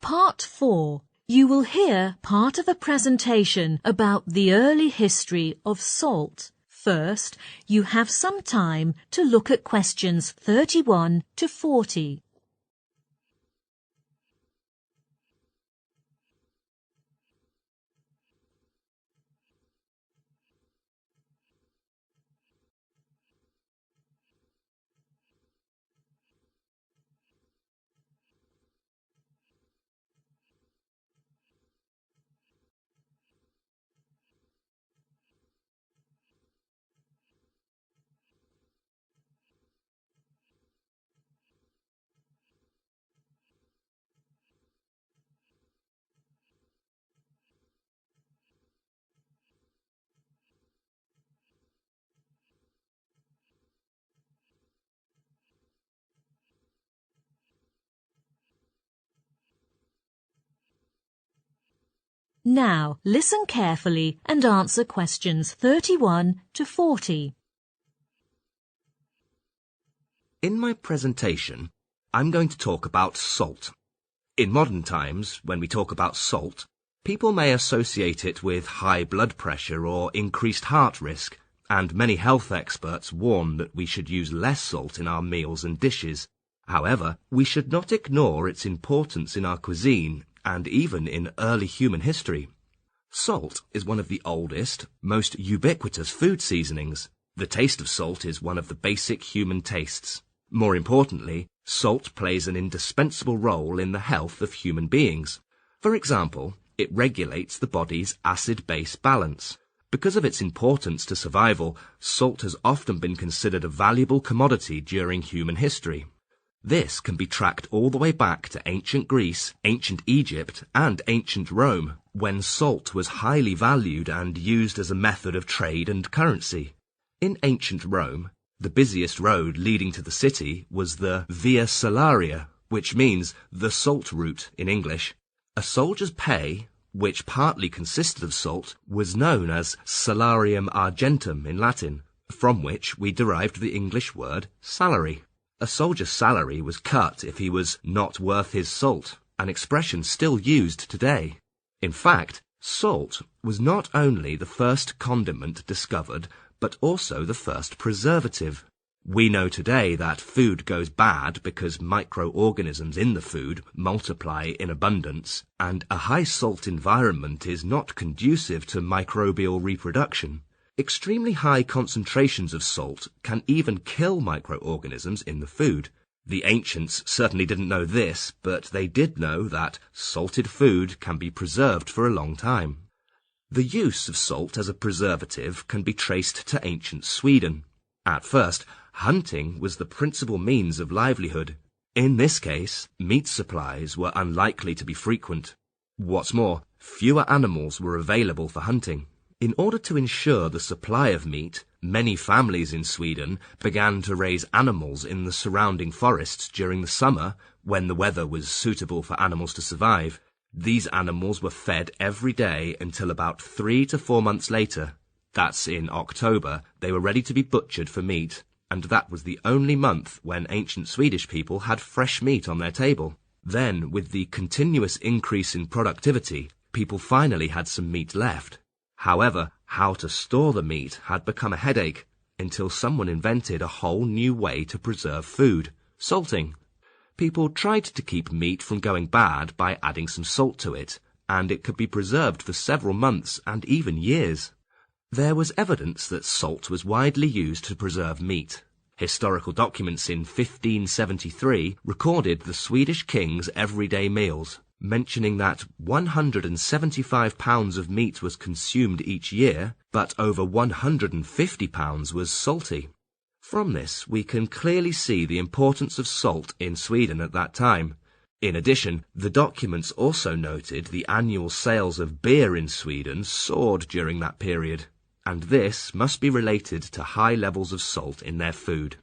Part 4. You will hear part of a presentation about the early history of salt. First, you have some time to look at questions 31 to 40. Now, listen carefully and answer questions 31 to 40. In my presentation, I'm going to talk about salt. In modern times, when we talk about salt, people may associate it with high blood pressure or increased heart risk, and many health experts warn that we should use less salt in our meals and dishes. However, we should not ignore its importance in our cuisine and even in early human history. Salt is one of the oldest, most ubiquitous food seasonings. The taste of salt is one of the basic human tastes. More importantly, salt plays an indispensable role in the health of human beings. For example, it regulates the body's acid-base balance. Because of its importance to survival, salt has often been considered a valuable commodity during human history. This can be tracked all the way back to ancient Greece, ancient Egypt, and ancient Rome, when salt was highly valued and used as a method of trade and currency. In ancient Rome, the busiest road leading to the city was the Via Salaria, which means the salt route in English. A soldier's pay, which partly consisted of salt, was known as salarium argentum in Latin, from which we derived the English word salary. A soldier's salary was cut if he was not worth his salt, an expression still used today. In fact, salt was not only the first condiment discovered, but also the first preservative. We know today that food goes bad because microorganisms in the food multiply in abundance, and a high salt environment is not conducive to microbial reproduction. Extremely high concentrations of salt can even kill microorganisms in the food. The ancients certainly didn't know this, but they did know that salted food can be preserved for a long time. The use of salt as a preservative can be traced to ancient Sweden. At first, hunting was the principal means of livelihood. In this case, meat supplies were unlikely to be frequent. What's more, fewer animals were available for hunting. In order to ensure the supply of meat, many families in Sweden began to raise animals in the surrounding forests during the summer, when the weather was suitable for animals to survive. These animals were fed every day until about 3 to 4 months later. That's in October. They were ready to be butchered for meat, and that was the only month when ancient Swedish people had fresh meat on their table. Then, with the continuous increase in productivity, people finally had some meat left. However, how to store the meat had become a headache until someone invented a whole new way to preserve food: salting. People tried to keep meat from going bad by adding some salt to it, and it could be preserved for several months and even years. There was evidence that salt was widely used to preserve meat. Historical documents in 1573 recorded the Swedish king's everyday meals, mentioning that 175 pounds of meat was consumed each year, but over 150 pounds was salty. From this, we can clearly see the importance of salt in Sweden at that time. In addition, the documents also noted the annual sales of beer in Sweden soared during that period, and this must be related to high levels of salt in their food.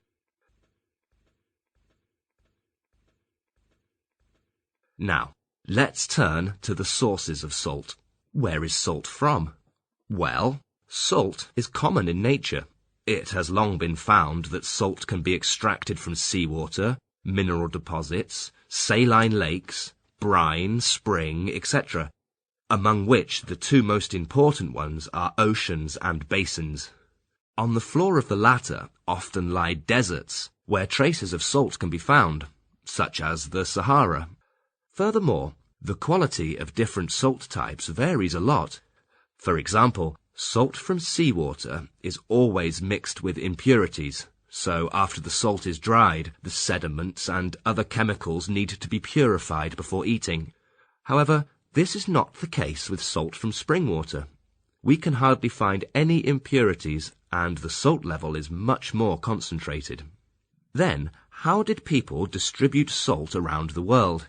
Now, let's turn to the sources of salt. Where is salt from? Well, salt is common in nature. It has long been found that salt can be extracted from seawater, mineral deposits, saline lakes, brine, spring, etc., among which the two most important ones are oceans and basins. On the floor of the latter often lie deserts, where traces of salt can be found, such as the Sahara. Furthermore, the quality of different salt types varies a lot. For example, salt from seawater is always mixed with impurities, so after the salt is dried, the sediments and other chemicals need to be purified before eating. However, this is not the case with salt from spring water. We can hardly find any impurities, and the salt level is much more concentrated. Then, how did people distribute salt around the world?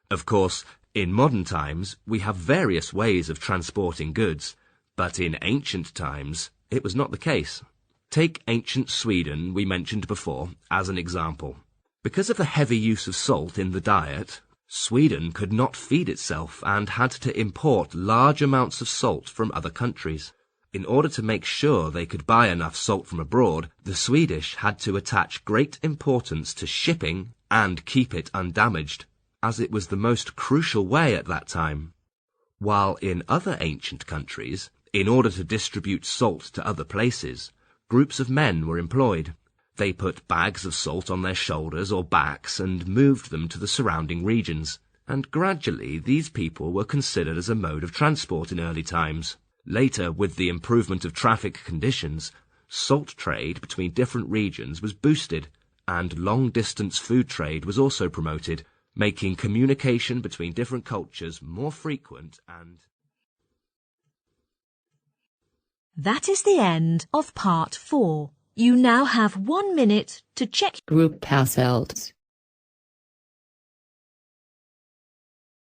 Of course, in modern times, we have various ways of transporting goods, but in ancient times, it was not the case. Take ancient Sweden, we mentioned before, as an example. Because of the heavy use of salt in the diet, Sweden could not feed itself and had to import large amounts of salt from other countries. In order to make sure they could buy enough salt from abroad, the Swedish had to attach great importance to shipping and keep it undamaged, as it was the most crucial way at that time. While in other ancient countries, in order to distribute salt to other places, groups of men were employed. They put bags of salt on their shoulders or backs and moved them to the surrounding regions, and gradually these people were considered as a mode of transport in early times. Later, with the improvement of traffic conditions, salt trade between different regions was boosted, and long-distance food trade was also promoted, making communication between different cultures more frequent and... That is the end of part 4. You now have 1 minute to check Group households.